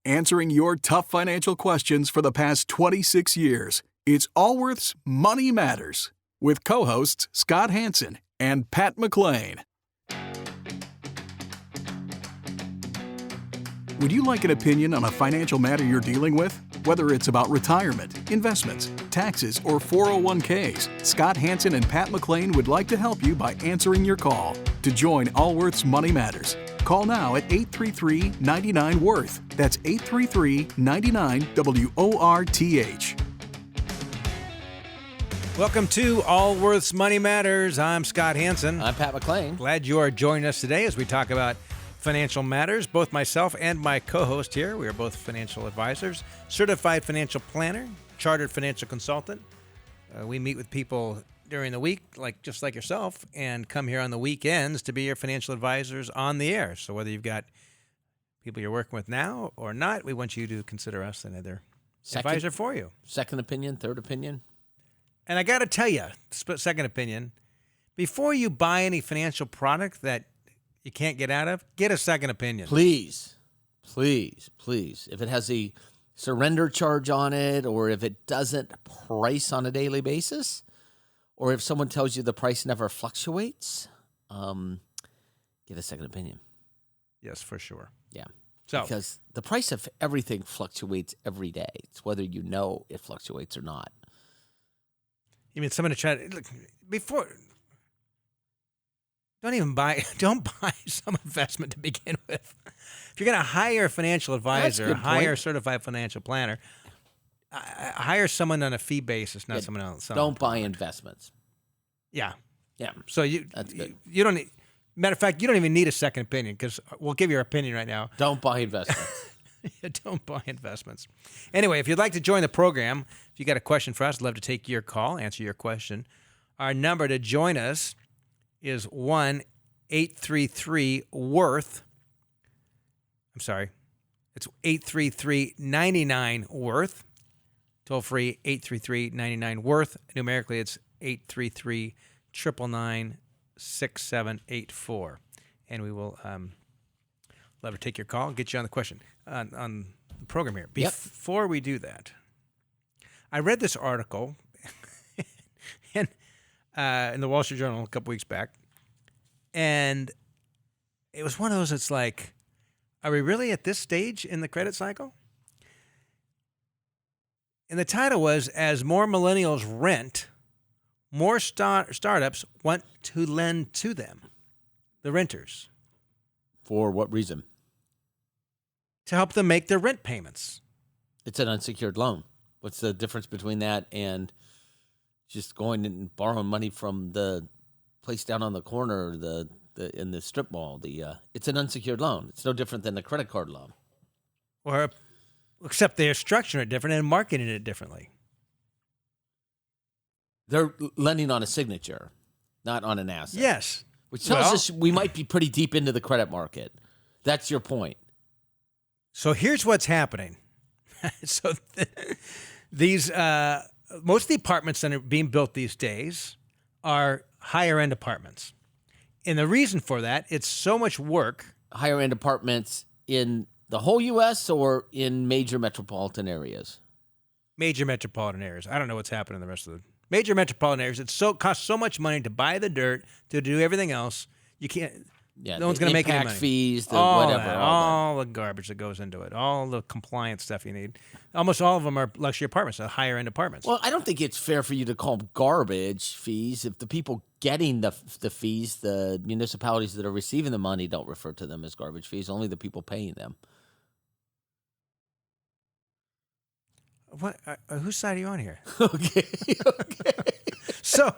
answering your tough financial questions for the past 26 years. It's Allworth's Money Matters with co-hosts Scott Hanson and Pat McClain. Would you like an opinion on a financial matter you're dealing with? Whether it's about retirement, investments, taxes, or 401ks, Scott Hanson and Pat McClain would like to help you by answering your call. To join Allworth's Money Matters, call now at 833-99-WORTH. That's 833-99-WORTH. Welcome to Allworth's Money Matters. I'm Scott Hanson. I'm Pat McClain. Glad you are joining us today as we talk about financial matters. Both myself and my co-host here, we are both financial advisors, certified financial planner, chartered financial consultant. We meet with people during the week, just like yourself, and come here on the weekends to be your financial advisors on the air. So whether you've got people you're working with now or not, we want you to consider us another advisor for you. Second opinion, third opinion. And I got to tell you, second opinion, before you buy any financial product that you can't get out of, get a second opinion. Please. If it has a surrender charge on it, or if it doesn't price on a daily basis, or if someone tells you the price never fluctuates, get a second opinion. Yes, for sure. Yeah. So, because the price of everything fluctuates every day. It's whether you know it fluctuates or not. You mean someone to try to, look, before, don't buy some investment to begin with. If you're going to hire a financial advisor, hire a certified financial planner, hire someone on a fee basis, not someone else. Don't buy investments. Yeah. So that's good. You don't need, matter of fact, you don't even need a second opinion, because we'll give your opinion right now. Don't buy investments. Don't buy investments. Anyway, if you'd like to join the program, if you got a question for us, I'd love to take your call, answer your question. Our number to join us is 1-833-WORTH. I'm sorry. It's 833-99-WORTH. Toll free, 833-99-WORTH. Numerically, it's 833-999-6784. And we will love to take your call and get you on the question on the program here. Before we do that, I read this article in the Wall Street Journal a couple weeks back, and it was one of those that's like, are we really at this stage in the credit cycle? And the title was, as more millennials rent, more startups want to lend to them, the renters. For what reason? To help them make their rent payments. It's an unsecured loan. What's the difference between that and just going and borrowing money from the place down on the corner, in the strip mall? It's an unsecured loan. It's no different than a credit card loan. Or except they're structuring it different and marketing it differently. They're lending on a signature, not on an asset. Yes. Which tells us we might be pretty deep into the credit market. That's your point. So here's what's happening. These most of the apartments that are being built these days are higher end apartments. And the reason for that, it's so much work. Higher end apartments in the whole U.S. or in major metropolitan areas? Major metropolitan areas. I don't know what's happening in the rest of the major metropolitan areas. It costs so much money to buy the dirt, to do everything else. You can't. Yeah, no one's going to make any money. Impact fees, all whatever. The garbage that goes into it, all the compliance stuff you need. Almost all of them are luxury apartments, higher end apartments. Well, I don't think it's fair for you to call them garbage fees if the people getting the fees, the municipalities that are receiving the money, don't refer to them as garbage fees. Only the people paying them. What? Whose side are you on here? Okay. So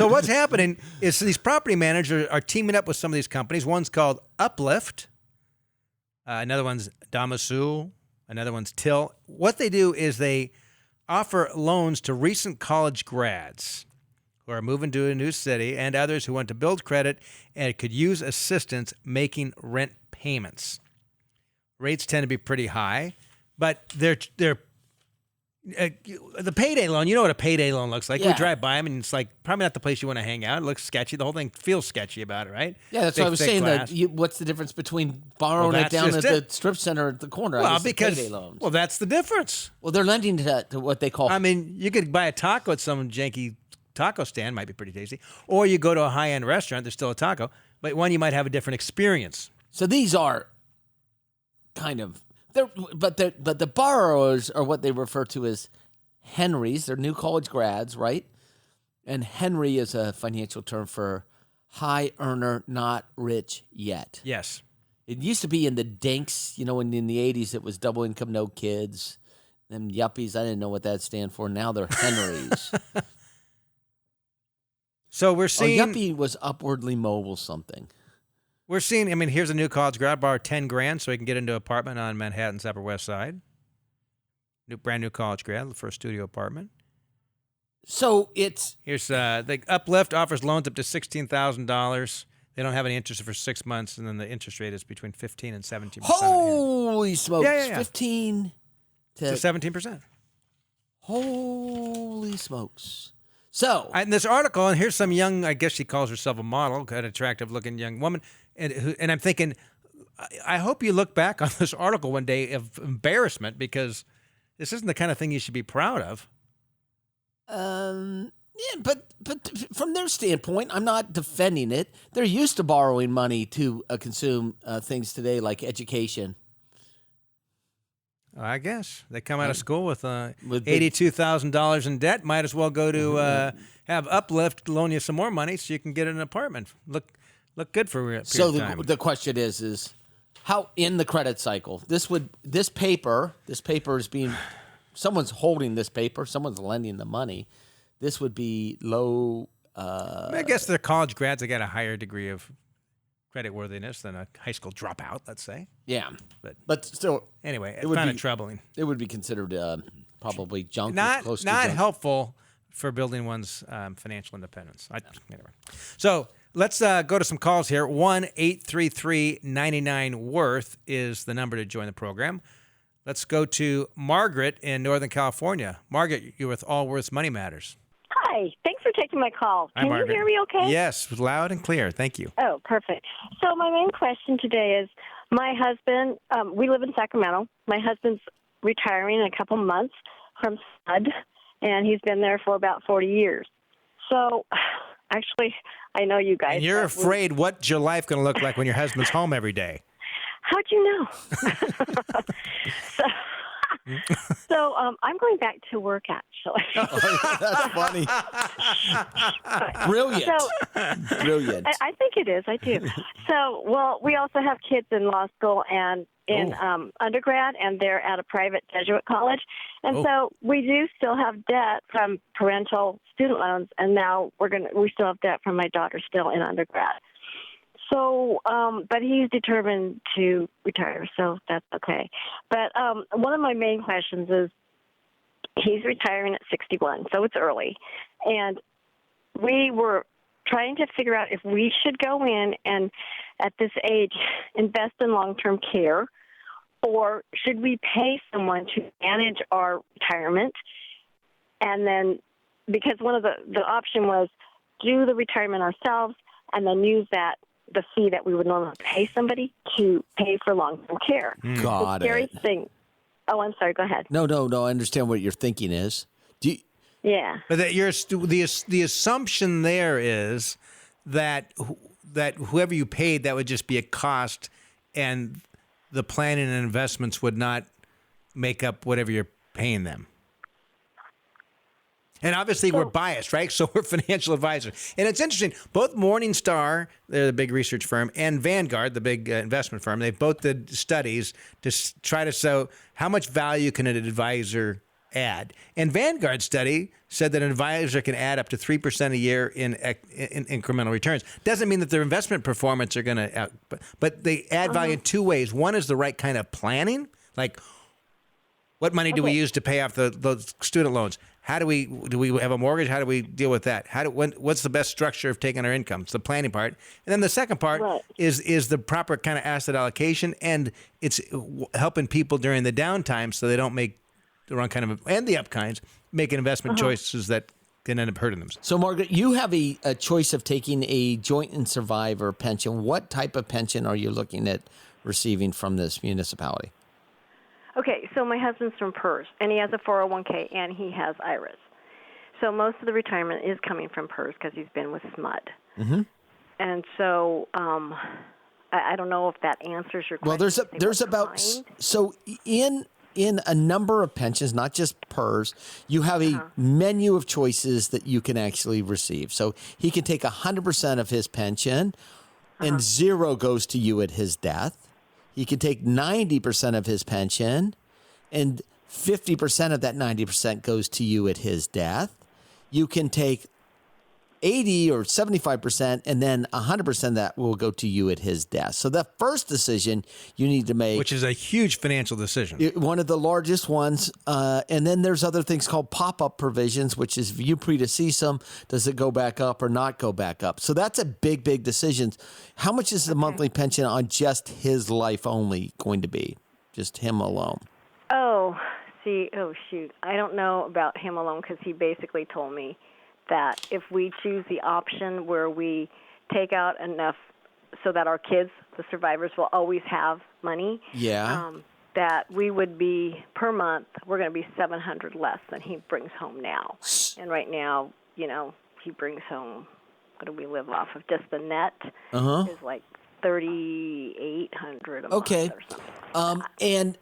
what's happening is these property managers are teaming up with some of these companies. One's called Uplift. Another one's Damasul. Another one's Till. What they do is they offer loans to recent college grads who are moving to a new city and others who want to build credit and could use assistance making rent payments. Rates tend to be pretty high, but they're The payday loan, you know what a payday loan looks like. Yeah. We drive by them, and it's like probably not the place you want to hang out. It looks sketchy. The whole thing feels sketchy about it, right? Yeah, that's Big, what I was thick saying. glass. What's the difference between borrowing it that's down just at the strip center at the corner? I Well, guess the because payday loans. well, that's the difference. Well, they're lending to what they call. I mean, you could buy a taco at some janky taco stand, might be pretty tasty, or you go to a high-end restaurant. There's still a taco, but one you might have a different experience. So these are kind of but the borrowers are what they refer to as Henrys. They're new college grads, right? And Henry is a financial term for high earner, not rich yet. Yes. It used to be in the dinks, in the 80s it was double income, no kids. Them yuppies, I didn't know what that stand for. Now they're Henrys. So we're seeing yuppie was upwardly mobile something. We're seeing, I mean, here's a new college grad, borrow $10,000 so he can get into an apartment on Manhattan's Upper West Side. Brand new college grad, the first studio apartment. So it's... Here's the Uplift offers loans up to $16,000. They don't have any interest for 6 months, and then the interest rate is between 15 and 17%. Holy smokes. Yeah. 15 to 17%. Holy smokes. So... In this article, and here's some young, I guess she calls herself a model, an attractive-looking young woman, and I'm thinking, I hope you look back on this article one day of embarrassment, because this isn't the kind of thing you should be proud of. Yeah, but from their standpoint, I'm not defending it. They're used to borrowing money to consume things today like education. I guess they come out of school with big- $82,000 in debt. Might as well go to have Uplift loan you some more money so you can get an apartment. Look good for a period So of time. the question is how in the credit cycle this paper is being, someone's holding this paper, someone's lending the money. This would be low. I guess they're college grads. They got a higher degree of creditworthiness than a high school dropout, let's say. Yeah, but still, Anyway, It it's would kind be- of troubling. it would be considered probably junk. Not close to not junk. helpful for building one's financial independence. Anyway. So let's go to some calls here. 1-833-99-WORTH is the number to join the program. Let's go to Margaret in Northern California. Margaret, you're with Allworth's Money Matters. Hi. Thanks for taking my call. Hi, Can you Margaret. hear me okay? Yes, loud and clear. Thank you. Oh, perfect. So my main question today is my husband, we live in Sacramento. My husband's retiring in a couple months from SUD, and he's been there for about 40 years. So actually, I know you guys. And you're afraid what's your life going to look like when your husband's home every day? How'd you know? So I'm going back to work, actually. That's funny. Brilliant. Brilliant. I think it is. I do. So, well, we also have kids in law school and in undergrad, and they're at a private Jesuit college. And so we do still have debt from parental student loans, and now we still have debt from my daughter still in undergrad. So, but he's determined to retire, so that's okay. But one of my main questions is he's retiring at 61, so it's early. And we were trying to figure out if we should go in and, at this age, invest in long-term care, or should we pay someone to manage our retirement? And then, because one of the option was do the retirement ourselves and then use the fee that we would normally pay somebody to pay for long-term care. Got the scary it. thing. Oh, I'm sorry. Go ahead. No. I understand what your thinking is. Yeah. But that the assumption there is that whoever you paid, that would just be a cost, and the planning and investments would not make up whatever you're paying them. And obviously we're biased, right? So we're financial advisors. And it's interesting, both Morningstar, they're the big research firm, and Vanguard, the big investment firm, they both did studies to try to show how much value can an advisor add. And Vanguard's study said that an advisor can add up to 3% a year in incremental returns. Doesn't mean that their investment performance are going to, but they add value in two ways. One is the right kind of planning, like what money do we use to pay off those student loans? How do we have a mortgage? How do we deal with that? What's the best structure of taking our income? It's the planning part. And then the second part is the proper kind of asset allocation, and it's helping people during the downtime so they don't make the wrong kind of, and the up kinds, making investment choices that can end up hurting them. So, Margaret, you have a choice of taking a joint and survivor pension. What type of pension are you looking at receiving from this municipality? Okay, so my husband's from PERS, and he has a 401k, and he has IRAs. So most of the retirement is coming from PERS because he's been with SMUD. Mm-hmm. And so I don't know if that answers your question. Well, there's about so in a number of pensions, not just PERS, you have a menu of choices that you can actually receive. So he can take 100% of his pension, and zero goes to you at his death. He could take 90% of his pension, and 50% of that 90% goes to you at his death. You can take 80 or 75%, and then 100% of that will go to you at his death. So the first decision you need to make, Which is a huge financial decision. one of the largest ones, and then there's other things called pop-up provisions, which is if you predecease them, does it go back up or not go back up? So that's a big, big decision. How much is the monthly pension on just his life only going to be? Just him alone? Oh, shoot. I don't know about him alone because he basically told me that if we choose the option where we take out enough so that our kids, the survivors, will always have money, that we would be, per month, we're going to be $700 less than he brings home now. And right now, he brings home, what do we live off of? Just the net is like $3,800 a month or something.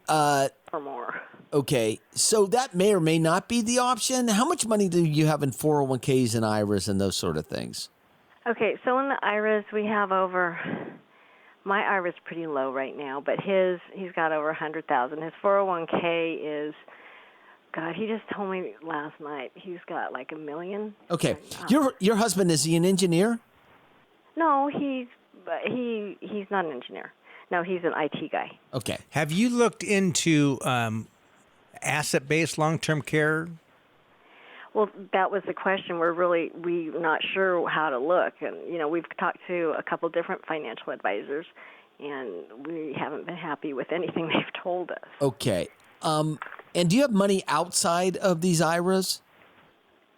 Or more. Okay, so that may or may not be the option. How much money do you have in 401ks and IRAs and those sort of things? Okay, so in the IRAs we have my IRA's pretty low right now, but he's got over $100,000. His 401k is, God, he just told me last night he's got like $1 million. Okay, your husband, is he an engineer? No, he's not an engineer. No, he's an IT guy. Okay. Have you looked into asset-based long-term care? Well, that was the question. We're not sure how to look. And, we've talked to a couple different financial advisors, and we haven't been happy with anything they've told us. Okay. And do you have money outside of these IRAs?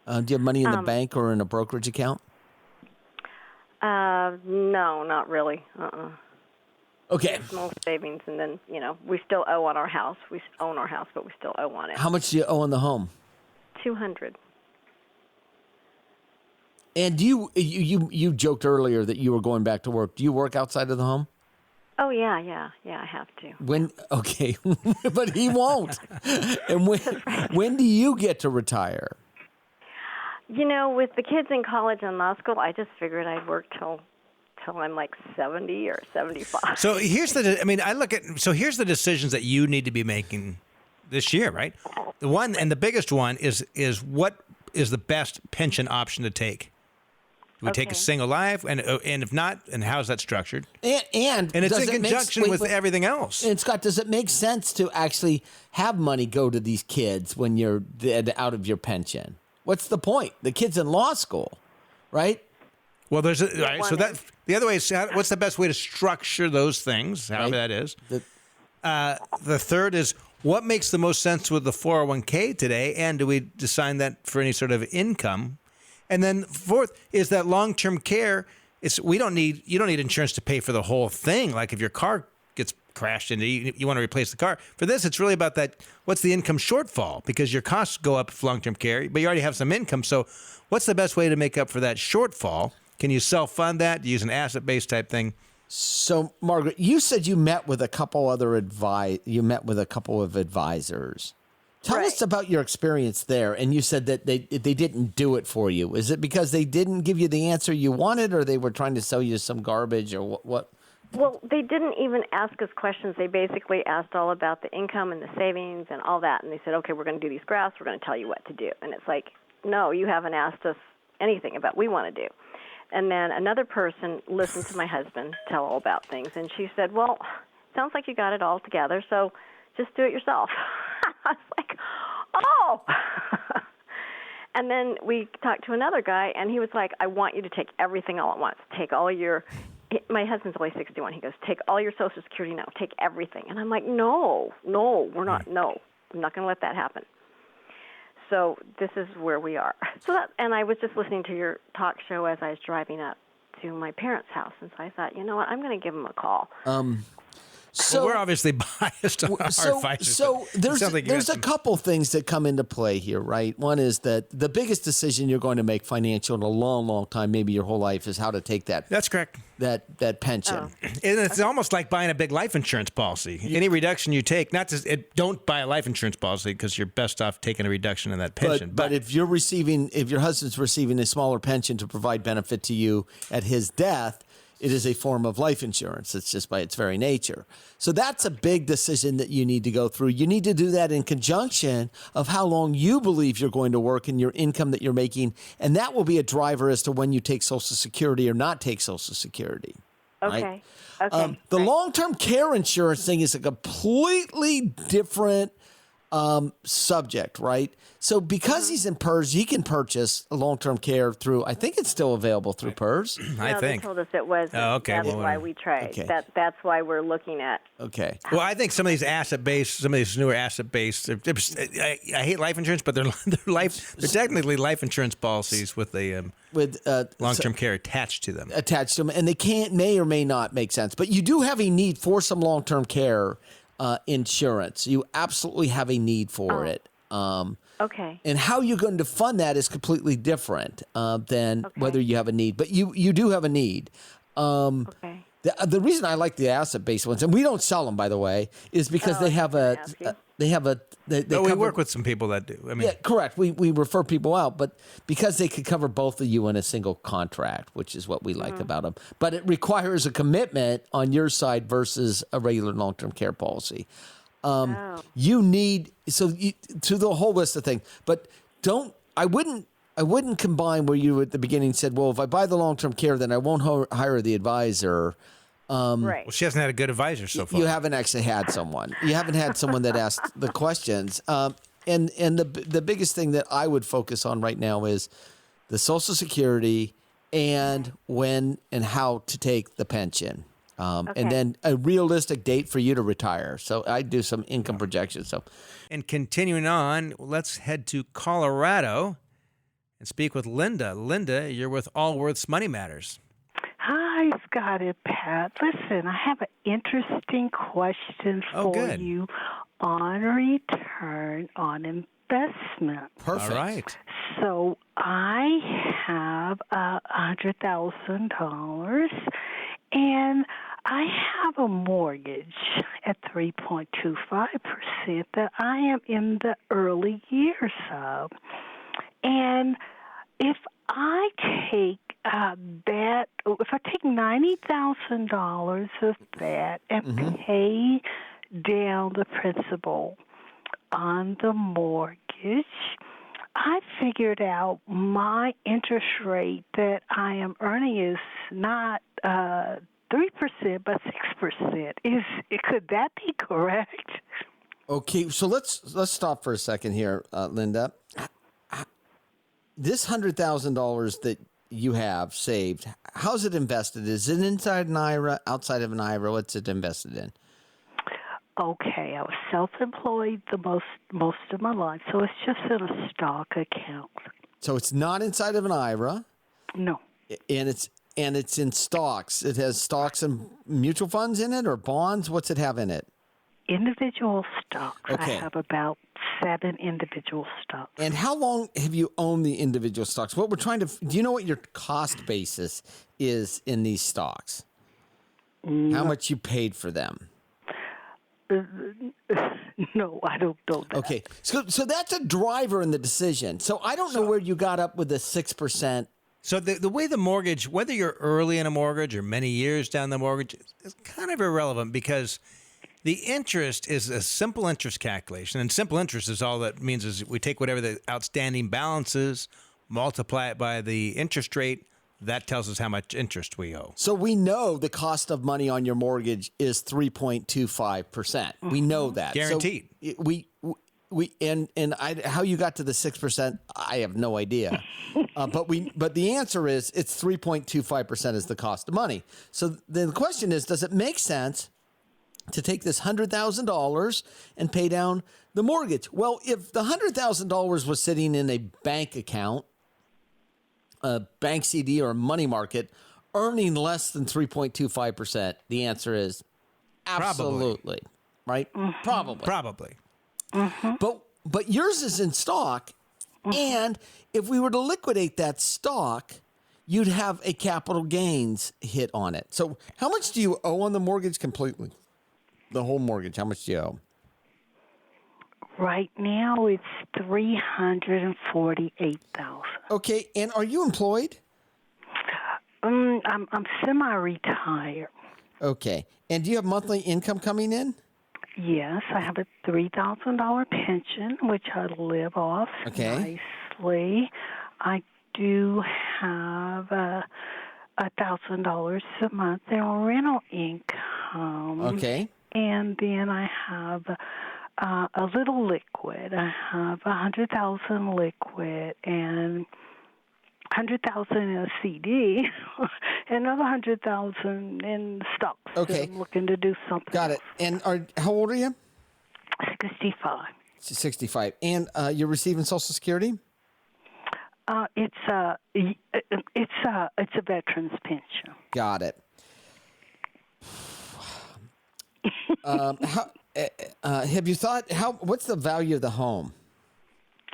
Do you have money in the bank or in a brokerage account? No, not really. Okay. Small savings, and then, we still owe on our house. We own our house, but we still owe on it. How much do you owe on the home? $200. And you joked earlier that you were going back to work. Do you work outside of the home? Oh, yeah, I have to. Okay, but he won't. And when do you get to retire? With the kids in college and law school, I just figured I'd work till I'm like 70 or 75. So here's here's the decisions that you need to be making this year, right? The one and the biggest one is what is the best pension option to take? Do we take a single life, and if not, and how's that structured? And it's in conjunction with everything else. And Scott, does it make sense to actually have money go to these kids when you're out of your pension? What's the point? The kid's in law school, right? Well, so that the other way is what's the best way to structure those things, however that is. The third is what makes the most sense with the 401k today, and do we design that for any sort of income? And then fourth is that long-term care. You don't need insurance to pay for the whole thing. Like if your car gets crashed into you want to replace the car. For this, it's really about that. What's the income shortfall? Because your costs go up for long-term care, but you already have some income. So what's the best way to make up for that shortfall? Can you self-fund that? Use an asset-based type thing? So, Margaret, you said you met with a couple of advisors. Tell us about your experience there. And you said that they didn't do it for you. Is it because they didn't give you the answer you wanted, or they were trying to sell you some garbage, or what? Well, they didn't even ask us questions. They basically asked all about the income and the savings and all that. And they said, okay, we're going to do these graphs. We're going to tell you what to do. And it's like, no, you haven't asked us anything about what we want to do. And then another person listened to my husband tell all about things, and she said, well, sounds like you got it all together, so just do it yourself. I was like, oh. And then we talked to another guy, and he was like, I want you to take everything all at once. Take all your – my husband's only 61. He goes, take all your Social Security now. Take everything. And I'm like, no, we're not – no, I'm not going to let that happen. so this is where we are. And I was just listening to your talk show as I was driving up to my parents' house, and so I thought, you know what, I'm going to give them a call. So we're obviously biased on our advisors. So but it sounds like you there's got a couple things that come into play here, right? One is that the biggest decision you're going to make financial in a long, long time, maybe your whole life, is how to take That's correct. that pension. Oh. And it's almost like buying a big life insurance policy. Any reduction you take, don't buy a life insurance policy because you're best off taking a reduction in that pension. But if your husband's receiving a smaller pension to provide benefit to you at his death, it is a form of life insurance. It's just by its very nature. So that's a big decision that you need to go through. You need to do that in conjunction of how long you believe you're going to work and your income that you're making. And that will be a driver as to when you take Social Security or not take Social Security. Okay. Right? Okay. The long-term care insurance thing is a completely different subject, right? So because he's in PERS, he can purchase long-term care through, I think it's still available through PERS. I No, think. they told us it was. Oh, okay. That's Well, why we tried. okay. That's why we're looking at. Okay. Well, I think some of these newer asset-based, I hate life insurance, but they're technically life insurance policies with a With long-term care attached to them. attached to them, and they may or may not make sense. But you do have a need for some long-term care insurance. You absolutely have a need for it. Okay. And how you're going to fund that is completely different than whether you have a need. But you do have a need. Okay. The reason I like the asset-based ones, and we don't sell them, by the way, is because they have a they But we cover- work with some people that do. I mean, Yeah, correct. We refer people out, but because they could cover both of you in a single contract, which is what we like about them. But it requires a commitment on your side versus a regular long-term care policy. You need to the whole list of things, but I wouldn't combine where you at the beginning said, well, if I buy the long-term care, then I won't hire the advisor. Right. well, she hasn't had a good advisor so far. You haven't actually had someone. You haven't had someone that asked the questions. And the biggest thing that I would focus on right now is the Social Security and when and how to take the pension. And then a realistic date for you to retire. So I do some income projections. So, And continuing on, let's head to Colorado and speak with Linda. Linda, you're with Allworth's Money Matters. Hi, Scott and Pat. Listen, I have an interesting question for you on return on investment. perfect. All right. So I have $100,000, and I have a mortgage at 3.25% that I am in the early years of. And if I take if I take $90,000 of that and pay down the principal on the mortgage, I figured out my interest rate that I am earning is not 3%, but 6%. Could that be correct? Okay, so let's stop for a second here, Linda. This $100,000 that you have saved, how's it invested? Is it inside an IRA, outside of an IRA? What's it invested in? Okay, I was self-employed the most of my life, so it's just in a stock account. So it's not inside of an IRA, No. and it's in stocks. It has stocks and mutual funds in it, or bonds. What's it have in it? Individual stocks. Okay. I have about 7 individual stocks. And how long have you owned the individual stocks? What we're trying to do you know what your cost basis is in these stocks? How much you paid for them? No, I don't know that. Okay, so that's a driver in the decision. So I don't know where you got up with the 6%. So the way the mortgage, whether you're early in a mortgage or many years down the mortgage, is kind of irrelevant because the interest is a simple interest calculation. And simple interest is all that means is we take whatever the outstanding balance is, multiply it by the interest rate. That tells us how much interest we owe. So we know the cost of money on your mortgage is 3.25%. We know that. Guaranteed. So how you got to the 6%, I have no idea. But the answer is it's 3.25% is the cost of money. So then the question is, does it make sense to take this $100,000 and pay down the mortgage. Well, if the $100,000 was sitting in a bank account, a bank CD or a money market, earning less than 3.25%, the answer is absolutely. Right? Probably. But yours is in stock, and if we were to liquidate that stock, you'd have a capital gains hit on it. So how much do you owe on the mortgage completely? The whole mortgage, how much do you owe? Right now, it's $348,000. Okay, and are you employed? I'm semi-retired. Okay, and do you have monthly income coming in? Yes, I have a $3,000 pension, which I live off nicely. I do have $1,000 a month in rental income. Okay. And then I have a little liquid. I have $100,000 liquid and $100,000 in a CD, and another $100,000 in stocks. Okay. I'm looking to do something. Got it. And how old are you? 65. 65. And you're receiving Social Security? It's a veteran's pension. Got it. Have you thought what's the value of the home?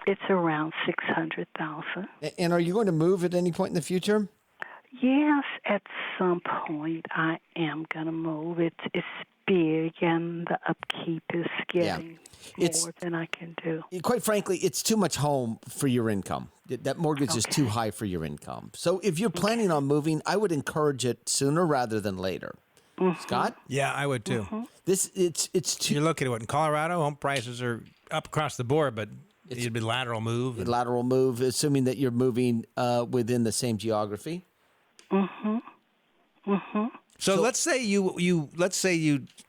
It's around $600,000. And are you going to move at any point in the future? Yes, at some point I am going to move. It's big, and the upkeep is getting more than I can do. Quite frankly, it's too much home for your income. That mortgage is too high for your income. So if you're planning on moving, I would encourage it sooner rather than later. Scott? Yeah, I would too. It's too. You're looking at what in Colorado, home prices are up across the board, but it'd be lateral move. Lateral move, assuming that you're moving within the same geography. So let's say you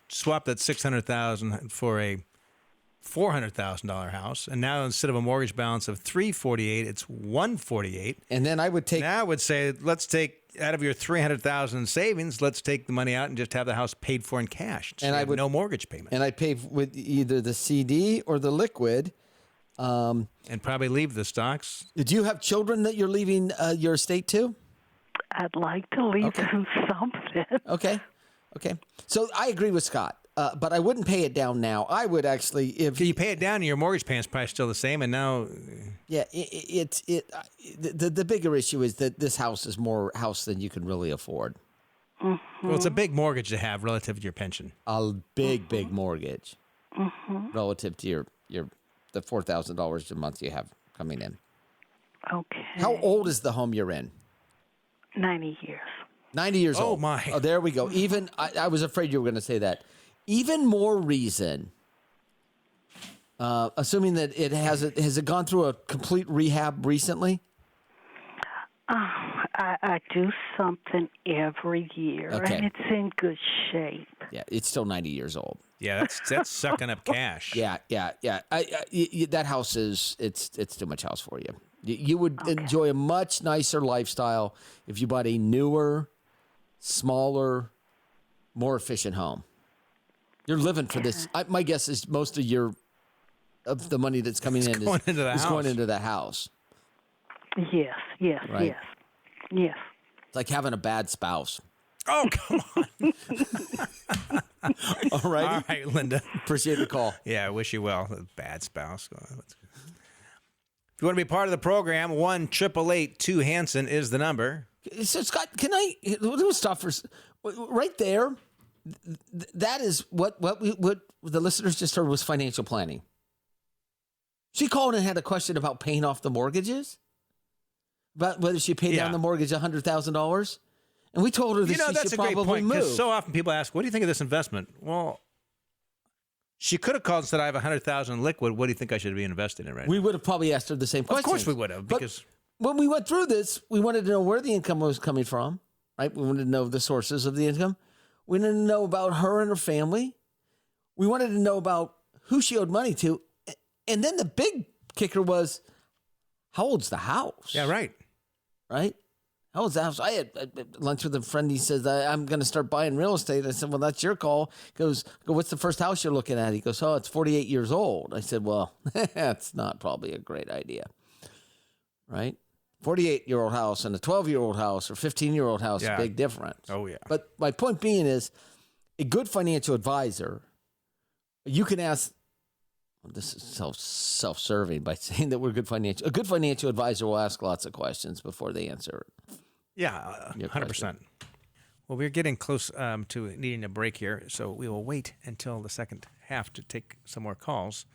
swap that $600,000 for a $400,000 house, and now instead of a mortgage balance of $348, it's $148. And then I would take. Now I would say, let's take out of your $300,000 savings, let's take the money out and just have the house paid for in cash. So and I would no mortgage payment. And I'd pay with either the CD or the liquid. And probably leave the stocks. Did you have children that you're leaving your estate to? I'd like to leave them something. Okay. So I agree with Scott, but I wouldn't pay it down now. I would actually, if you pay it down, and your mortgage payment's probably still the same, and now. Yeah, the bigger issue is that this house is more house than you can really afford. Well, it's a big mortgage to have relative to your pension. A big mortgage relative to the $4,000 a month you have coming in. Okay. How old is the home you're in? 90 years. 90 years old. Oh, my. Oh, there we go. Even I was afraid you were going to say that. Even more reason, assuming that has it gone through a complete rehab recently? I do something every year, and it's in good shape. Yeah, it's still 90 years old. Yeah, that's sucking up cash. Yeah. That house it's too much house for you. You would enjoy a much nicer lifestyle if you bought a newer, smaller, more efficient home. You're living for this. My guess is most of the money that's coming in is going into the house. Yes. Right? Yes. It's like having a bad spouse. Oh, come on. All right. All right, Linda. Appreciate the call. Yeah, I wish you well. Bad spouse. If you want to be part of the program, 1-888-2-HANSON is the number. So, Scott, can I do stuff for right there? That is what the listeners just heard was financial planning. She called and had a question about paying off the mortgages, about whether she paid down the mortgage $100,000, and we told her that she that's should a great probably point, move. because so often people ask, "What do you think of this investment?" Well, she could have called and said, "I have $100,000 in liquid. What do you think I should be investing in right now?" We would have probably asked her the same question. Of course we would have, because when we went through this, we wanted to know where the income was coming from, right? We wanted to know the sources of the income. We wanted to know about her and her family. We wanted to know about who she owed money to. And then the big kicker was, how old's the house? Yeah, right. Right? I had lunch with a friend. He says, I'm going to start buying real estate. I said, well, that's your call. He goes, what's the first house you're looking at? He goes, oh, it's 48 years old. I said, well, that's not probably a great idea, right? 48-year-old house and a 12-year-old house or 15-year-old house, Yeah. big difference. Oh, yeah. But my point being is, a good financial advisor, you can ask, this is self-serving by saying that we're a good financial advisor will ask lots of questions before they answer. Yeah, Your 100%. Well, we're getting close to needing a break here, so we will wait until the second half to take some more calls.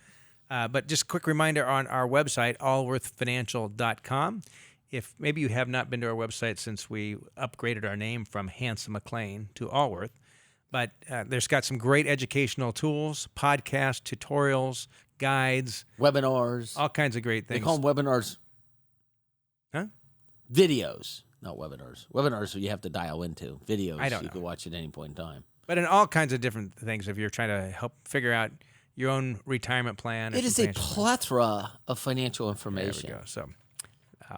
But just a quick reminder on our website, allworthfinancial.com. If maybe you have not been to our website since we upgraded our name from Hanson McLean to Allworth, but there's got some great educational tools, podcasts, tutorials, guides, Webinars. all kinds of great They things. call them webinars. Huh? Videos, not webinars. Webinars you have to dial into. Videos I don't you know. can watch at any point in time. But in all kinds of different things, if you're trying to help figure out your own retirement plan. or It is some a financial plan. plethora of financial There information. we go. So,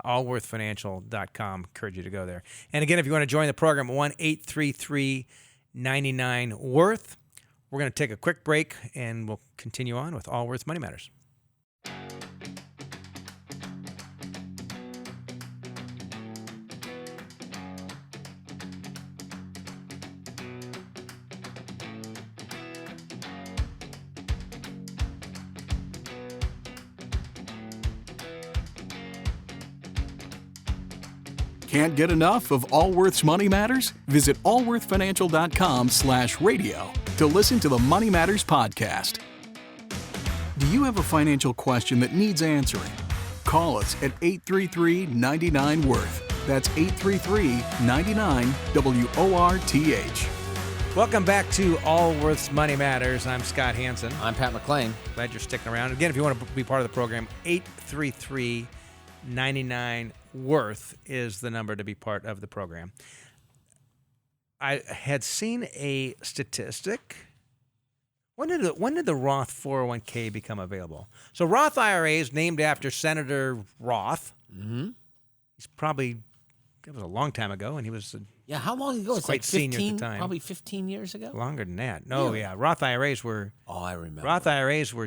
allworthfinancial.com. Encourage you to go there. And again, if you want to join the program, 1-833-99-WORTH. We're going to take a quick break, and we'll continue on with Allworth Money Matters. Can't get enough of Allworth's Money Matters? Visit allworthfinancial.com/radio to listen to the Money Matters podcast. Do you have a financial question that needs answering? Call us at 833-99-WORTH. That's 833-99-WORTH. Welcome back to Allworth's Money Matters. I'm Scott Hanson. I'm Pat McLean. Glad you're sticking around. Again, if you want to be part of the program, 833-99-WORTH is the number to be part of the program. I had seen a statistic. When did the Roth 401k become available? So Roth IRAs named after Senator Roth. Mm-hmm. He's probably, it was a long time ago, and he was Yeah, how long ago? It's quite like senior at the 15, time. probably 15 years ago? longer than that. No, Really? yeah, Roth IRAs were Oh, I remember.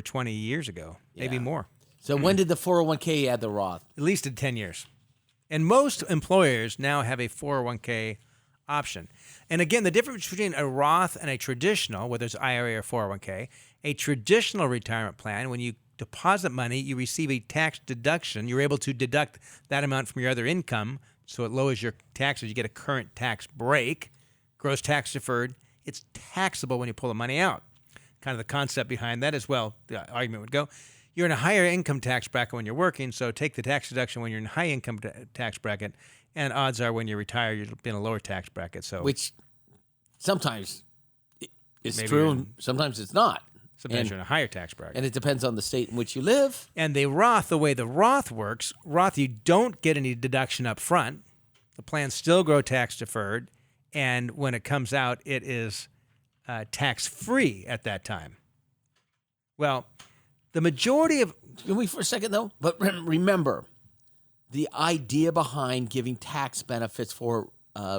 20 years ago, maybe Yeah. more. So when did the 401k add the Roth? At least in 10 years. And most employers now have a 401k option. And again, the difference between a Roth and a traditional, whether it's IRA or 401k, a traditional retirement plan, when you deposit money, you receive a tax deduction. You're able to deduct that amount from your other income, so it lowers your taxes. You get a current tax break, gross tax deferred. It's taxable when you pull the money out. Kind of the concept behind that as well, the argument would go, you're in a higher income tax bracket when you're working, so take the tax deduction when you're in a high income tax bracket, and odds are when you retire, you'll be in a lower tax bracket. So Which sometimes is Maybe true you're and sometimes it's not. sometimes you're in a higher tax bracket. And it depends on the state in which you live. And the Roth, the way the Roth works, Roth, you don't get any deduction up front. The plans still grow tax deferred, and when it comes out, it is tax free at that time. Well, the majority of Can we for a second though? But remember, the idea behind giving tax benefits for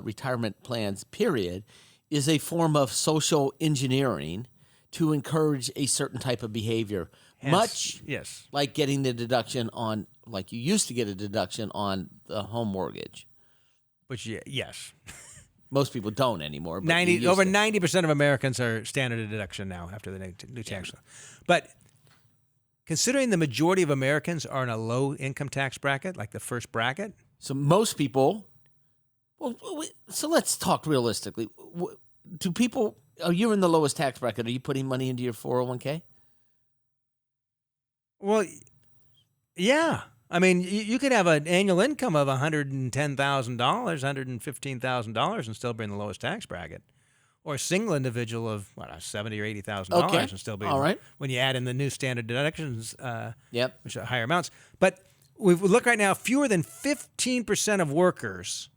retirement plans, period, is a form of social engineering to encourage a certain type of behavior. Much yes, like getting the deduction on, like you used to get a deduction on the home mortgage. which yes, Most people don't anymore. But you 90 used over to. 90% of Americans are standard deduction now after the new tax law. But considering the majority of Americans are in a low income tax bracket, like the first bracket, So most people. Well, so let's talk realistically. Do people? Oh, you're in the lowest tax bracket. Are you putting money into your 401k? well, yeah. I mean, you could have an annual income of $110,000, $115,000, and still be in the lowest tax bracket. Or a single individual of $70,000 or $80,000 Okay. and still be. All right. When you add in the new standard deductions, Yep. which are higher amounts. But we look right now, fewer than 15% of workers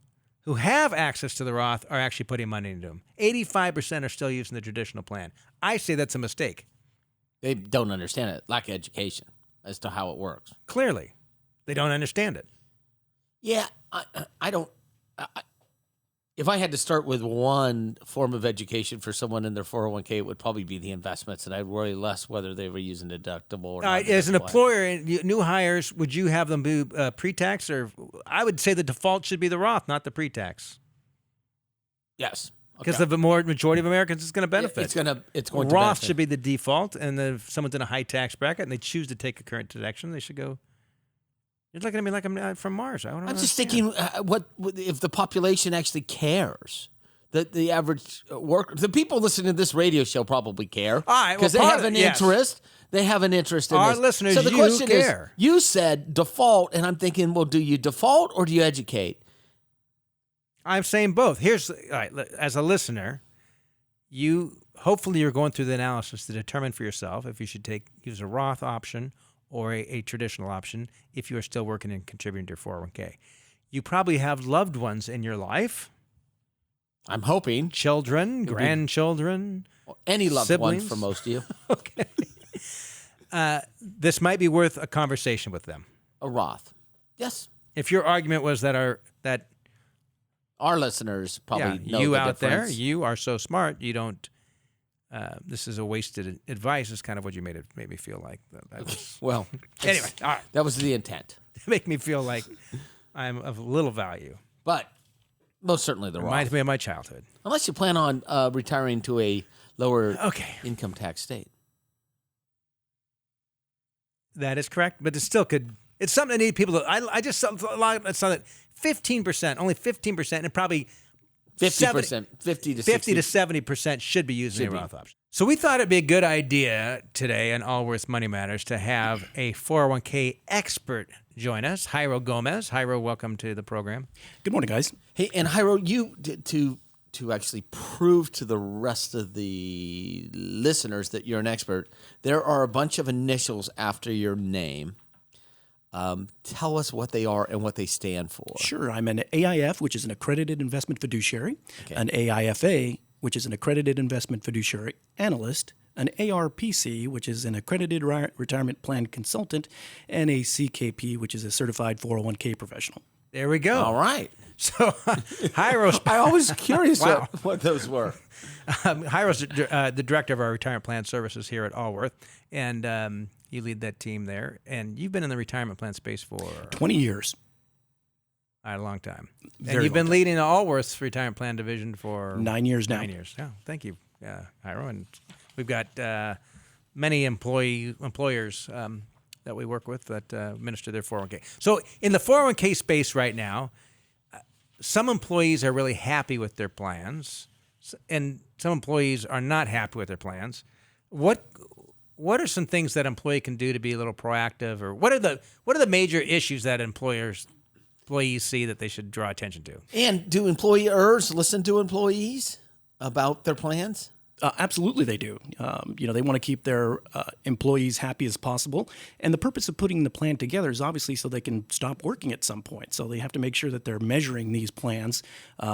who have access to the Roth are actually putting money into them. 85% are still using the traditional plan. I say that's a mistake. They don't understand it. Lack of education as to how it works. Clearly, they don't understand it. Yeah, I don't. if I had to start with one form of education for someone in their 401k, it would probably be the investments, and I'd worry less whether they were using deductible or not. As an employer, new hires, would you have them do pre-tax? Or I would say the default should be the Roth, not the pre-tax. Yes. Because the majority of Americans is going to benefit. It's going to Roth benefit. should be the default, and if someone's in a high tax bracket and they choose to take a current deduction, they should go. You're looking at me like I'm from Mars. I'm just thinking, what if the population actually cares? The average worker, the people listening to this radio show probably care. All right, because they have an interest. They have an interest in our this. listeners. So the question care. is, you said default, and I'm thinking, well, do you default or do you educate? I'm saying both. All right, as a listener, hopefully you're going through the analysis to determine for yourself if you should use a Roth option or a traditional option if you are still working and contributing to your 401k. You probably have loved ones in your life. I'm hoping. Children, grandchildren, any loved siblings. one for most of you. Okay. This might be worth a conversation with them. A Roth. Yes. If your argument was that our listeners probably know you the out difference. there, you are so smart, you don't. This is a wasted advice. Is kind of what you made me feel like. That was, well, anyway, all right. That was the intent. Make me feel like I'm of little value. But most certainly the Roth. Reminds me of my childhood. Unless you plan on retiring to a lower income tax state. That is correct, but it still could. It's something that need people to. I just saw that 15%, only 15%, and probably 50%, 50 to 70% should be using a Roth option. So we thought it'd be a good idea today on Allworth Money Matters to have a 401k expert join us, Jairo Gomez. Jairo, welcome to the program. Good morning, guys. Hey, and Jairo, you to actually prove to the rest of the listeners that you're an expert, there are a bunch of initials after your name. Tell us what they are and what they stand for. Sure. I'm an AIF, which is an accredited investment fiduciary, an AIFA, which is an accredited investment fiduciary analyst, an ARPC, which is an accredited retirement plan consultant, and a CKP, which is a certified 401k professional. There we go. All right. So, Jairo's... I was curious what those were. Jairo's the director of our retirement plan services here at Allworth, and you lead that team there. And you've been in the retirement plan space for... 20 years. A long time. Very and you've been long time. leading Allworth's retirement plan division for... 9 years now. 9 years. Yeah, thank you, Jairo. And we've got many employers that we work with that administer their 401k. So in the 401k space right now, some employees are really happy with their plans, and some employees are not happy with their plans. What are some things that an employee can do to be a little proactive, or what are the major issues that employees see that they should draw attention to? And do employers listen to employees about their plans? Absolutely, they do. They want to keep their employees happy as possible. And the purpose of putting the plan together is obviously so they can stop working at some point. So they have to make sure that they're measuring these plans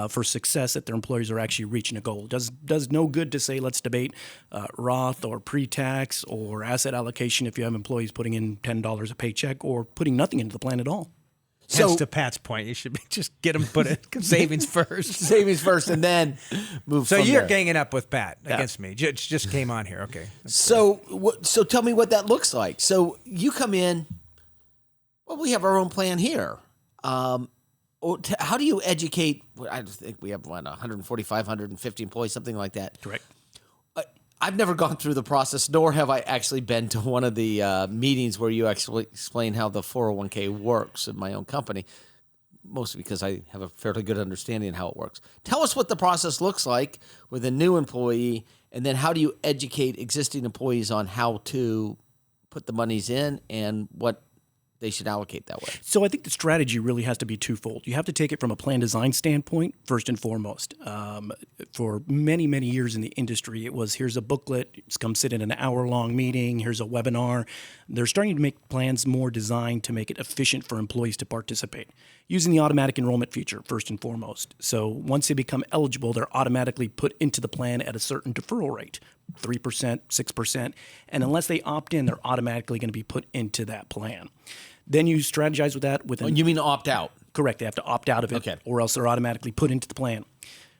for success, that their employees are actually reaching a goal. Does no good to say, let's debate Roth or pre-tax or asset allocation if you have employees putting in $10 a paycheck or putting nothing into the plan at all. Hence to Pat's point, you should just get them put in savings first. Savings first, and then move. So from you're there. ganging up with Pat against me. Just came on here. Okay. So tell me what that looks like. So you come in. Well, we have our own plan here. How do you educate? I think we have 145, 150 employees, something like that. Correct. I've never gone through the process, nor have I actually been to one of the meetings where you actually explain how the 401k works in my own company, mostly because I have a fairly good understanding of how it works. Tell us what the process looks like with a new employee, and then how do you educate existing employees on how to put the monies in and what they should allocate that way? So I think the strategy really has to be twofold. You have to take it from a plan design standpoint, first and foremost. For many, many years in the industry, it was, here's a booklet, it's come sit in an hour-long meeting, here's a webinar. They're starting to make plans more designed to make it efficient for employees to participate, using the automatic enrollment feature, first and foremost. So once they become eligible, they're automatically put into the plan at a certain deferral rate, 3%, 6%, and unless they opt in, they're automatically going to be put into that plan. Then you strategize with that. You mean opt out? Correct. They have to opt out of it, Okay. or else they're automatically put into the plan.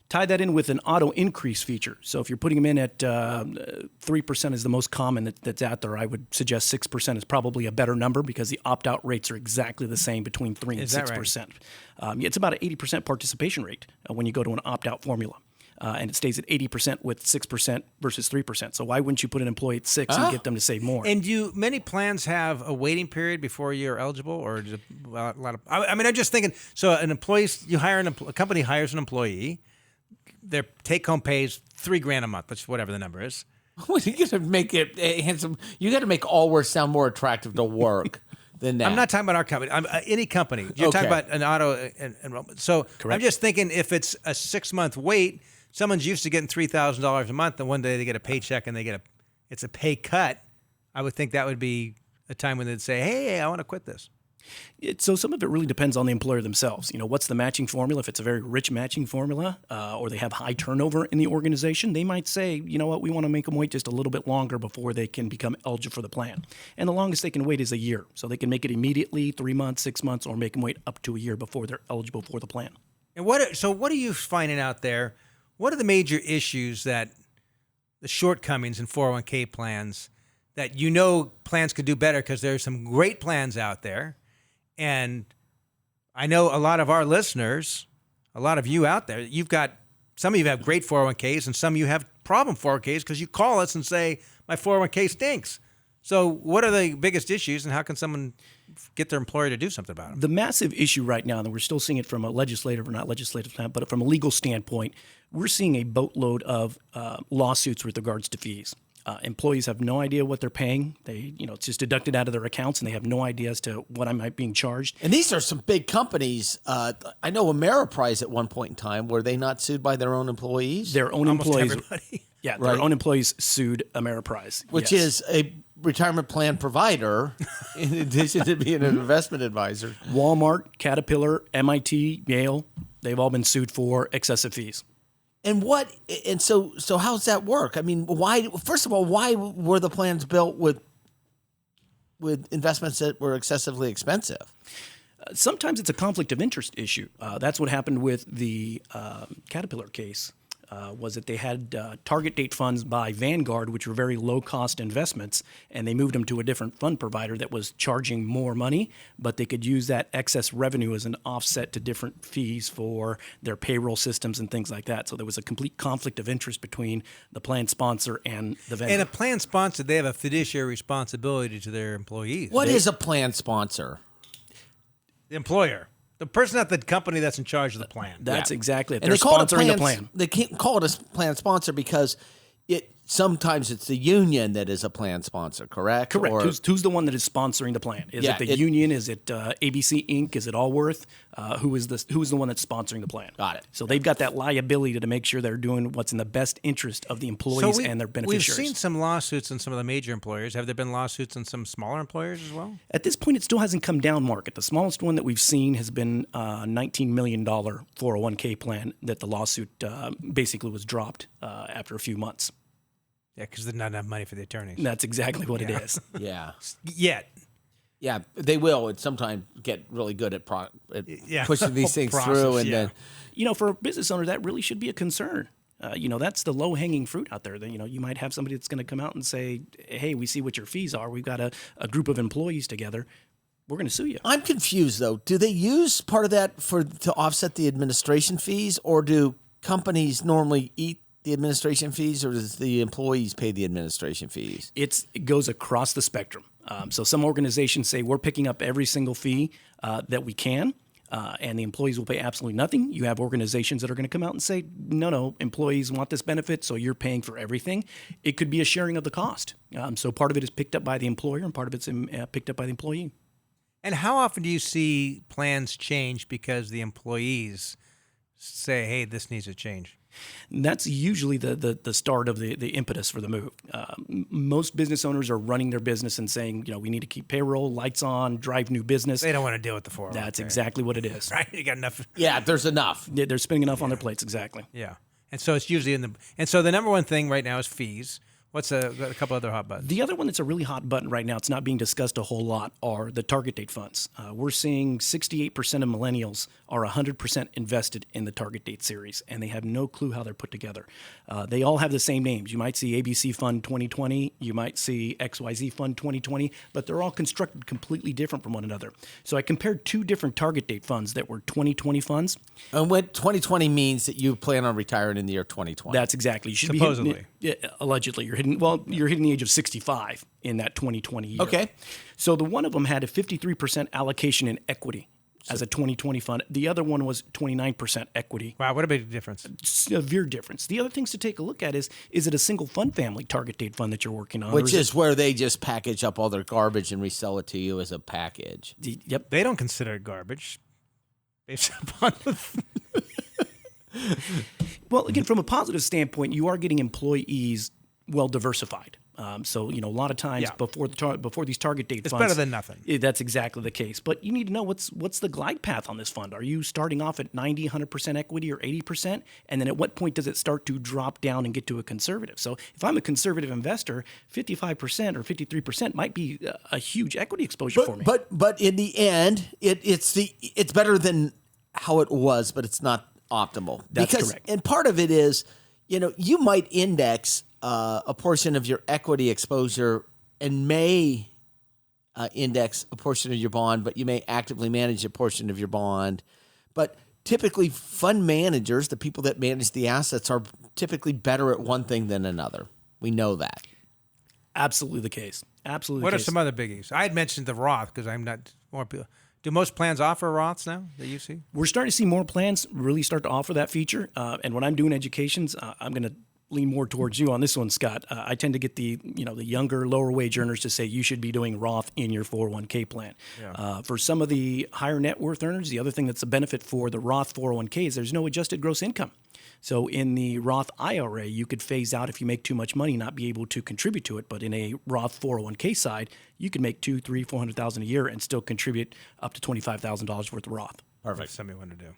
Tie that in with an auto increase feature. So if you're putting them in at 3% is the most common that's out there, I would suggest 6% is probably a better number because the opt-out rates are exactly the same between 3 and Is that 6%. It's about an 80% participation rate when you go to an opt-out formula. And it stays at 80% with 6% versus 3%. So why wouldn't you put an employee at 6 and get them to save more? And many plans have a waiting period before you're eligible, or just a lot of? I mean, I'm just thinking. So an employee, a company hires an employee. Their take-home pay is $3,000 a month, which whatever the number is. Well, you got to make it handsome. You got to make Allworth sound more attractive to work than that. I'm not talking about our company. Any company. You're talking about an auto enrollment. So Correct. I'm just thinking if it's a 6-month wait, someone's used to getting $3,000 a month, and one day they get a paycheck and it's a pay cut. I would think that would be a time when they'd say, "Hey, I want to quit this." So some of it really depends on the employer themselves. What's the matching formula? If it's a very rich matching formula, or they have high turnover in the organization, they might say, you know what, we want to make them wait just a little bit longer before they can become eligible for the plan. And the longest they can wait is a year. So they can make it immediately, 3 months, 6 months, or make them wait up to a year before they're eligible for the plan. And what are you finding out there? What are the major issues the shortcomings in 401k plans that plans could do better? Because there's some great plans out there. And I know a lot of our listeners, a lot of you out there, some of you have great 401ks and some of you have problem 401ks because you call us and say, my 401k stinks. So what are the biggest issues and how can someone get their employer to do something about them? The massive issue right now, and we're still seeing it from a but from a legal standpoint, we're seeing a boatload of lawsuits with regards to fees. Employees have no idea what they're paying. It's just deducted out of their accounts, and they have no idea as to what I'm being charged. And these are some big companies. I know Ameriprise at one point in time, were they not sued by their own employees? Their own Almost employees. everybody. Yeah, Right. their own employees sued Ameriprise. Which yes. is a retirement plan provider in addition to being an investment advisor. Walmart, Caterpillar, MIT, Yale, they've all been sued for excessive fees. And so how's that work? I mean, why were the plans built with investments that were excessively expensive? Sometimes it's a conflict of interest issue. That's what happened with the Caterpillar case. Was that they had target date funds by Vanguard, which were very low-cost investments, and they moved them to a different fund provider that was charging more money, but they could use that excess revenue as an offset to different fees for their payroll systems and things like that. So there was a complete conflict of interest between the plan sponsor and the vendor. And a plan sponsor, they have a fiduciary responsibility to their employees. What is a plan sponsor? The employer. The person at the company that's in charge of the plan. That's exactly it. And They're they call sponsoring it the plan. They can't call it a plan sponsor because sometimes it's the union that is a plan sponsor, correct? Correct. Or, Who's the one that is sponsoring the plan? Is it the union? Is it ABC Inc.? Is it Allworth? Who is the one that's sponsoring the plan? Got it. So they've got that liability to make sure they're doing what's in the best interest of the employees and their beneficiaries. We've seen some lawsuits in some of the major employers. Have there been lawsuits in some smaller employers as well? At this point, it still hasn't come down market. The smallest one that we've seen has been a $19 million 401k plan that the lawsuit basically was dropped after a few months. Yeah, because there's not enough money for the attorneys. That's exactly what it is. yeah. Yet. Yeah, they will at some time get really good at pushing these things Process, through. And yeah. then, For a business owner, that really should be a concern. That's the low-hanging fruit out there. That, you might have somebody that's going to come out and say, hey, we see what your fees are. We've got a group of employees together. We're going to sue you. I'm confused, though. Do they use part of that to offset the administration fees, or do companies normally eat the administration fees, or does the employees pay the administration fees? It goes across the spectrum. So some organizations say we're picking up every single fee that we can, and the employees will pay absolutely nothing. You have organizations that are going to come out and say, no, employees want this benefit, so you're paying for everything. It could be a sharing of the cost. So part of it is picked up by the employer, and part of it's picked up by the employee. And how often do you see plans change because the employees say, hey, this needs to change? And that's usually the start of the impetus for the move. Most business owners are running their business and saying, we need to keep payroll, lights on, drive new business. They don't want to deal with the 401k. That's exactly what it is. Right? You got enough. Yeah, there's enough. They're spending enough on their plates, exactly. Yeah. And so it's usually and so the number one thing right now is fees. What's a couple other hot buttons? The other one that's a really hot button right now, it's not being discussed a whole lot, are the target date funds. We're seeing 68% of millennials are 100% invested in the target date series, and they have no clue how they're put together. They all have the same names. You might see ABC Fund 2020, you might see XYZ Fund 2020, but they're all constructed completely different from one another. So I compared two different target date funds that were 2020 funds. And what 2020 means that you plan on retiring in the year 2020. That's exactly. You should Supposedly. be hitting, allegedly. You're hitting the age of 65 in that 2020 year. Okay. So the one of them had a 53% allocation in equity as a 2020 fund. The other one was 29% equity. Wow, what a big difference. Severe difference. The other things to take a look at is it a single fund family target date fund that you're working on? Which is where they just package up all their garbage and resell it to you as a package. Yep. They don't consider it garbage based upon the Well, again, from a positive standpoint, you are getting employees well diversified. So, a lot of times before these target date It's funds, better than nothing. That's exactly the case. But you need to know what's the glide path on this fund. Are you starting off at 90, 100% equity or 80%? And then at what point does it start to drop down and get to a conservative? So if I'm a conservative investor, 55% or 53% might be a huge equity exposure for me. But in the end, it's better than how it was, but it's not optimal. That's correct. And part of it is, you might index a portion of your equity exposure and may index a portion of your bond, but you may actively manage a portion of your bond. But typically, fund managers, the people that manage the assets, are typically better at one thing than another. We know that. Absolutely the case. Absolutely. What the are case. some other biggies? I had mentioned the Roth because I'm not more people. Do most plans offer Roths now that you see? We're starting to see more plans really start to offer that feature. And when I'm doing educations, I'm going to lean more towards you on this one, Scott. I tend to get the younger, lower wage earners to say you should be doing Roth in your 401k plan. Yeah. For some of the higher net worth earners, the other thing that's a benefit for the Roth 401k is there's no adjusted gross income. So in the Roth IRA, you could phase out if you make too much money, not be able to contribute to it. But in a Roth 401k side, you can make $200,000, $300,000, $400,000 a year and still contribute up to $25,000 worth of Roth. Perfect. Something want to do.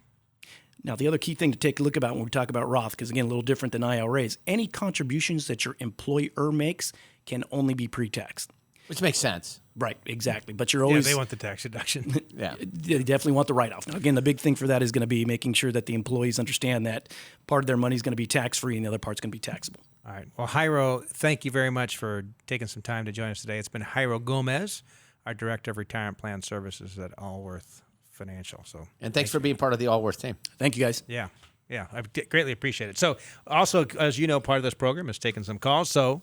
Now, the other key thing to take a look about when we talk about Roth, because again, a little different than IRAs, any contributions that your employer makes can only be pre-taxed. Which makes sense. Right, exactly. But you're always... Yeah, they want the tax deduction. Yeah. They definitely want the write-off. Now, again, the big thing for that is going to be making sure that the employees understand that part of their money is going to be tax-free and the other part's going to be taxable. All right. Well, Jairo, thank you very much for taking some time to join us today. It's been Jairo Gomez, our Director of Retirement Plan Services at Allworth Financial. And thanks for being part of the Allworth team. Thank you, guys. Yeah, I greatly appreciate it. So, also, as you know, part of this program is taking some calls. So,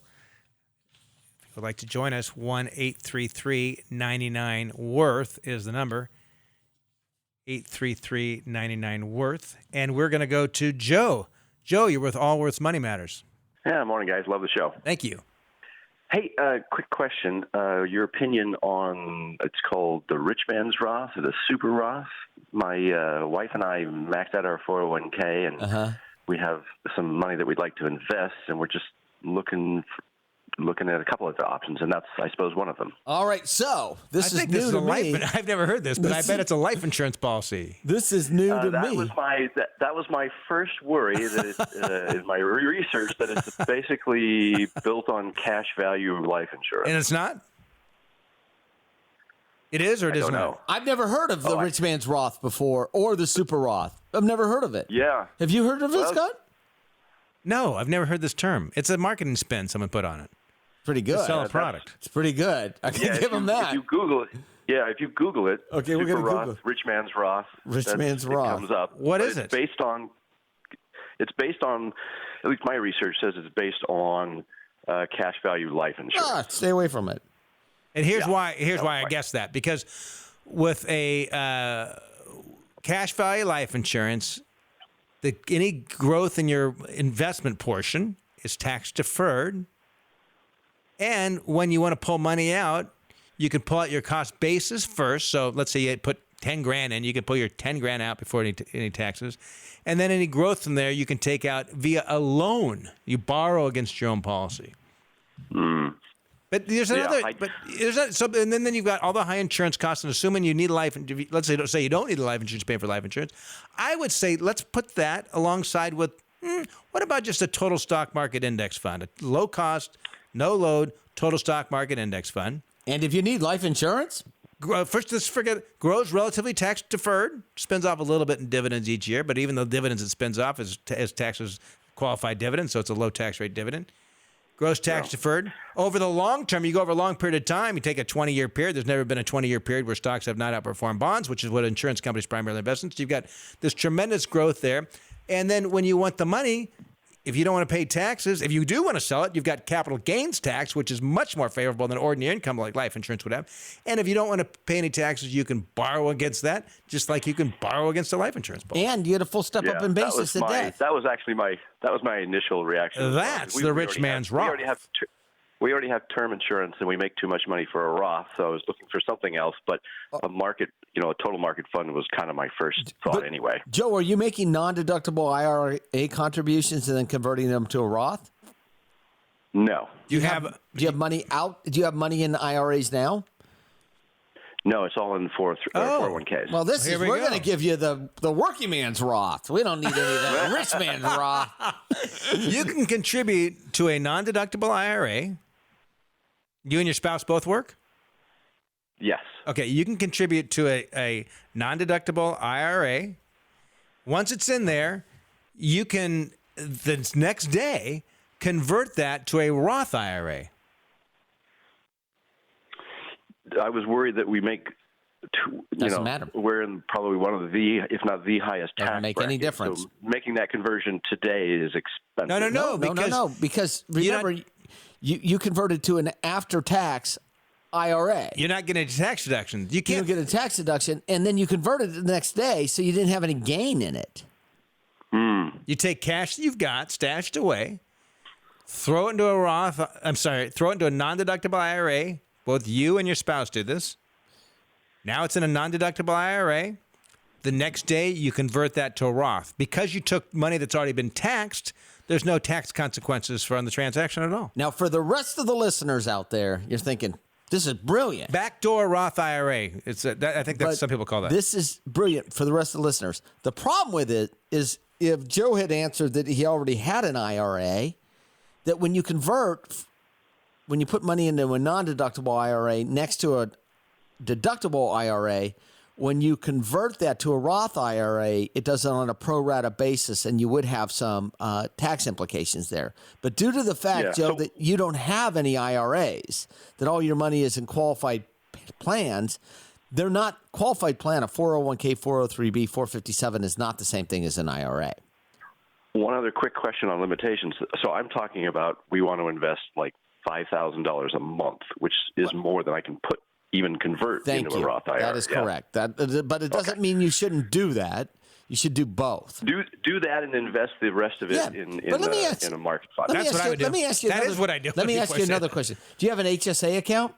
if you would like to join us, 1-833-99-WORTH is the number. 833-99-WORTH. And we're going to go to Joe. Joe, you're with Allworth's Money Matters. Yeah, morning, guys. Love the show. Thank you. Hey, quick question. Your opinion on, it's called the Rich Man's Roth or the Super Roth. My wife and I maxed out our 401k, and we have some money that we'd like to invest, and we're just looking at a couple of the options, and that's, I suppose, one of them. All right, so this is new to me. I've never heard this, but I bet it's a life insurance policy. This is new to me. That was my first worry that in my research that it's basically built on cash value life insurance. And it's not? It is or it is not? I've never heard of the Rich Man's Roth before or the Super Roth. I've never heard of it. Yeah. Have you heard of it, Scott? No, I've never heard this term. It's a marketing spin someone put on it. Pretty good. To sell a product. It's pretty good. I can give them that. If you Google it, if you Google it, okay, we're Super gonna Roth, Google Rich Man's Roth. Rich Man's Roth. It comes up. What is it? It's based on, at least my research says it's based on cash value life insurance. Stay away from it. And here's why I guess that. Because with a cash value life insurance, any growth in your investment portion is tax deferred. And when you want to pull money out, you can pull out your cost basis first. So let's say you put $10,000 in, you can pull your $10,000 out before any taxes. And then any growth from there, you can take out via a loan. You borrow against your own policy. But there's another. And then you've got all the high insurance costs. And assuming you need let's say you don't need a life insurance, paying for life insurance. I would say let's put that alongside with what about just a total stock market index fund, a low cost no load, total stock market index fund. And if you need life insurance, First, let's forget grows relatively tax deferred, spins off a little bit in dividends each year, but even the dividends it spins off is taxes qualified dividends, so it's a low tax rate dividend. Grows tax deferred. Over the long term, you go over a long period of time, you take a 20-year period. There's never been a 20-year period where stocks have not outperformed bonds, which is what insurance companies primarily invest in. So you've got this tremendous growth there. And then when you want the money, if you don't want to pay taxes, if you do want to sell it, you've got capital gains tax, which is much more favorable than ordinary income like life insurance would have. And if you don't want to pay any taxes, you can borrow against that, just like you can borrow against a life insurance policy. and you get a full step up in basis of death. That was actually my initial reaction. That's the rich man's Roth. We already have term insurance, and we make too much money for a Roth, so I was looking for something else. But a market, a total market fund was kind of my first thought anyway. Joe, are you making non-deductible IRA contributions and then converting them to a Roth? No. Do you have money out? Do you have money in IRAs now? No, it's all in 401ks. Well, we're going to give you the working man's Roth. We don't need any of that rich man's Roth. You can contribute to a non-deductible IRA. You and your spouse both work? Yes. Okay, you can contribute to a non-deductible IRA. Once it's in there, you can, the next day, convert that to a Roth IRA. I was worried that we make, Doesn't matter. We're in probably one of the, if not the highest tax Doesn't make any bracket. difference. So making that conversion today is expensive. No. Because remember, you converted to an after-tax IRA. You're not getting a tax deduction. You You can't get a tax deduction, and then you converted it the next day, so you didn't have any gain in it. You take cash that you've got stashed away, throw it into a Roth. Throw it into a non-deductible IRA. Both you and your spouse do this. Now it's in a non-deductible IRA. The next day, you convert that to a Roth. Because you took money that's already been taxed, there's no tax consequences from the transaction at all. Now, for the rest of the listeners out there, you're thinking, this is brilliant. Backdoor Roth IRA. I think that's But some people call that. This is brilliant for the rest of the listeners. The problem with it is if Joe had answered that he already had an IRA, that when you convert, when you put money into a non-deductible IRA next to a deductible IRA, when you convert that to a Roth IRA, it does it on a pro rata basis, and you would have some tax implications there. But due to the fact, Joe, that you don't have any IRAs, that all your money is in qualified plans, they're not qualified plan. A 401k, 403b, 457 is not the same thing as an IRA. One other quick question on limitations. So I'm talking about we want to invest like $5,000 a month, which is more than I can convert into a Roth IRA. That is correct. But it doesn't mean you shouldn't do that. You should do both. Do that and invest the rest of it in a market fund. That's what I would do. Let me ask you. That is what I do. Let me ask you another question. Do you have an HSA account?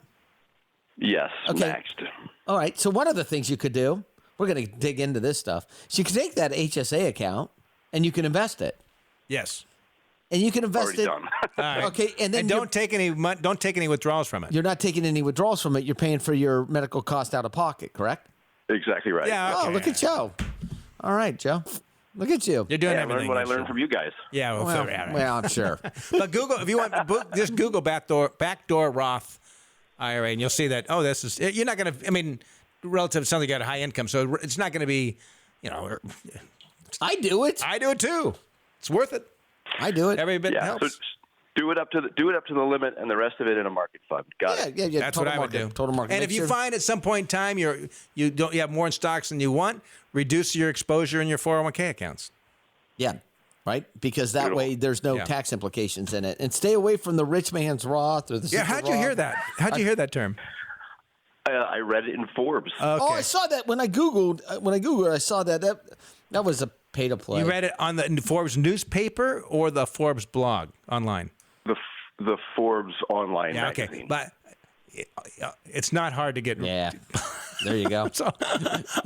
Yes, Okay. maxed. All right. So one of the things you could do, we're going to dig into this stuff. So you can take that HSA account and you can invest it. Yes. And you can invest Already it. done. All right. Okay, and then don't take any withdrawals from it. you're not taking any withdrawals from it. You're paying for your medical cost out of pocket, correct? Exactly right. Yeah. Oh, Okay. look at Joe. All right, Joe. Look at you. You're doing I everything. learned what I you learned should. from you guys. Yeah. Well, I'm sure. But Google, if you want, just Google backdoor Roth IRA, and you'll see that. Oh, this is. You're not going to. I mean, relative to something you got a high income, so it's not going to be. I do it. I do it too. It's worth it. I do it. Every bit helps. So do it up to the limit, and the rest of it in a market fund. Got it. Yeah. That's total what I would market, do. Total market. And Make if you sure- find at some point in time you have more in stocks than you want, reduce your exposure in your 401k accounts. Yeah, right? Because that way there's no tax implications in it. And stay away from the rich man's Roth or the super How'd you Roth. hear that? How'd you hear that term? I read it in Forbes. Okay. Oh, I saw that when I Googled. I saw that. That was a pay to play. You read it on the Forbes newspaper or the Forbes blog online? The Forbes online Yeah, magazine. okay. But it's not hard to get. Yeah. There you go. So,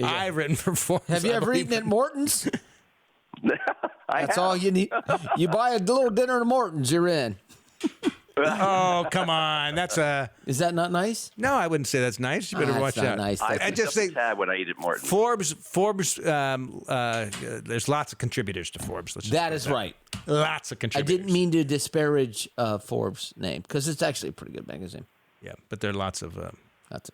I've written for Forbes. Have you I ever believe eaten at Morton's? I That's have. all you need. You buy a little dinner at Morton's, you're in. Oh, come on. Is that not nice? No, I wouldn't say that's nice. You better watch That's not out. nice. I just say sad when I eat it, Martin. Forbes. There's lots of contributors to Forbes. Let's just That put is right. Lots of I contributors. didn't mean to disparage Forbes' name because it's actually a pretty good magazine. Yeah, but there are lots of.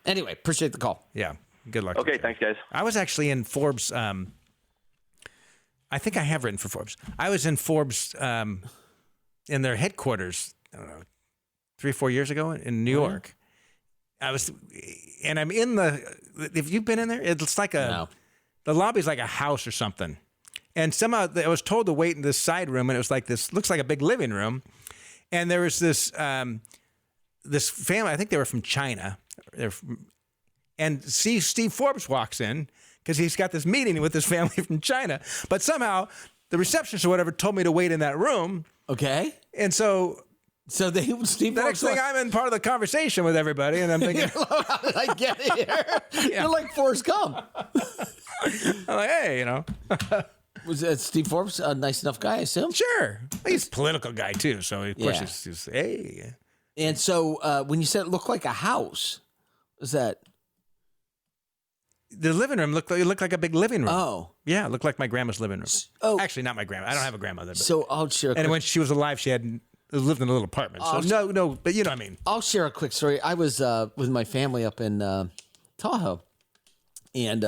Anyway, appreciate the call. Yeah, good luck. Okay, thanks, guys. I was actually in Forbes. I think I have written for Forbes. I was in Forbes in their headquarters. I don't know, 3 or 4 years ago in New York. I'm in the. Have you been in there? It's like the lobby's like a house or something. And somehow I was told to wait in this side room, and it was like this. Looks like a big living room, and there was this this family. I think they were from China. And Steve Forbes walks in because he's got this meeting with this family from China. But somehow the receptionist or whatever told me to wait in that room. Okay. And so Steve the Forbes next thing I'm in part of the conversation with everybody, and I'm thinking, how did I get here? You're like Forrest Gump. I'm like, hey, Was that Steve Forbes a nice enough guy, I assume? sure. He's a political guy too, so of course Yeah. he's hey. And so when you said it looked like a house, was that? The living room looked like a big living room. Oh. Yeah, it looked like my grandma's living room. Oh. Actually, not my grandma. I don't have a grandmother. But, So I'll share a and quick, when she was alive, she had lived in a little apartment. So no, but you know what I mean. I'll share a quick story. I was with my family up in Tahoe, and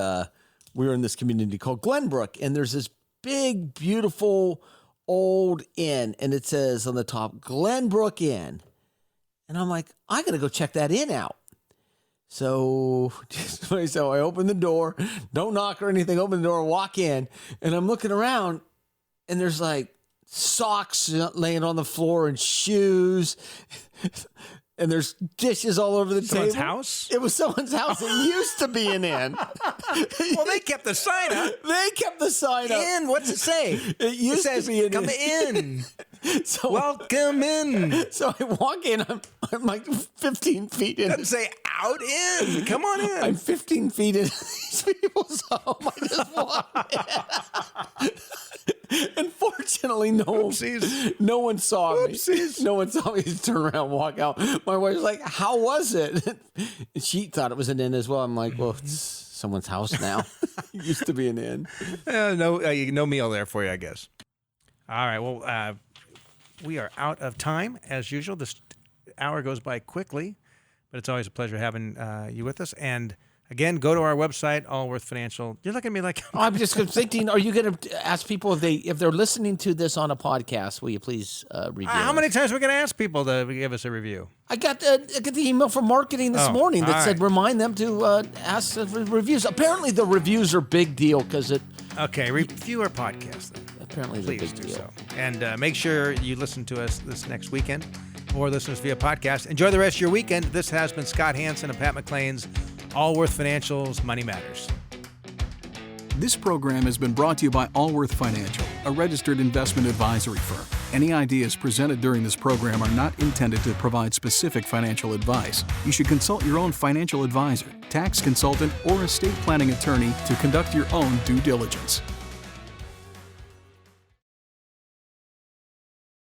we were in this community called Glenbrook, and there's this big, beautiful old inn, and it says on the top, Glenbrook Inn. And I'm like, I got to go check that inn out. So I open the door, don't knock or anything, open the door, walk in, and I'm looking around, and there's like socks laying on the floor and shoes, and there's dishes all over the Someone's table. house? It was someone's house. It used to be an inn. Well, they kept the sign up. They kept the sign up. In, what's it say? It used says, to be an come inn. in. So, Welcome in. so I walk in. I'm like 15 feet in. Doesn't say out in. Come on in. I'm 15 feet in these people's home. I just walked in. And fortunately, no one saw me. No one saw me just turn around and walk out. My wife's like, how was it? And she thought it was an inn as well. I'm like, well, it's someone's house now. It used to be an inn. No meal there for you, I guess. All right. Well, we are out of time as usual. This hour goes by quickly, but it's always a pleasure having you with us. And again, go to our website, Allworth Financial. You're looking at me like I'm just thinking, are you going to ask people if they're listening to this on a podcast, will you please review how it? many times are we going to ask people to give us a review? I got the email from marketing this morning that all said right. remind them to ask for reviews. Apparently, the reviews are a big deal because it. Okay, review our podcast then. Apparently, they're a Please big do deal. so. And make sure you listen to us this next weekend or listen to us via podcast. Enjoy the rest of your weekend. This has been Scott Hansen and Pat McLean's Allworth Financial's Money Matters. This program has been brought to you by Allworth Financial, a registered investment advisory firm. Any ideas presented during this program are not intended to provide specific financial advice. You should consult your own financial advisor, tax consultant, or estate planning attorney to conduct your own due diligence.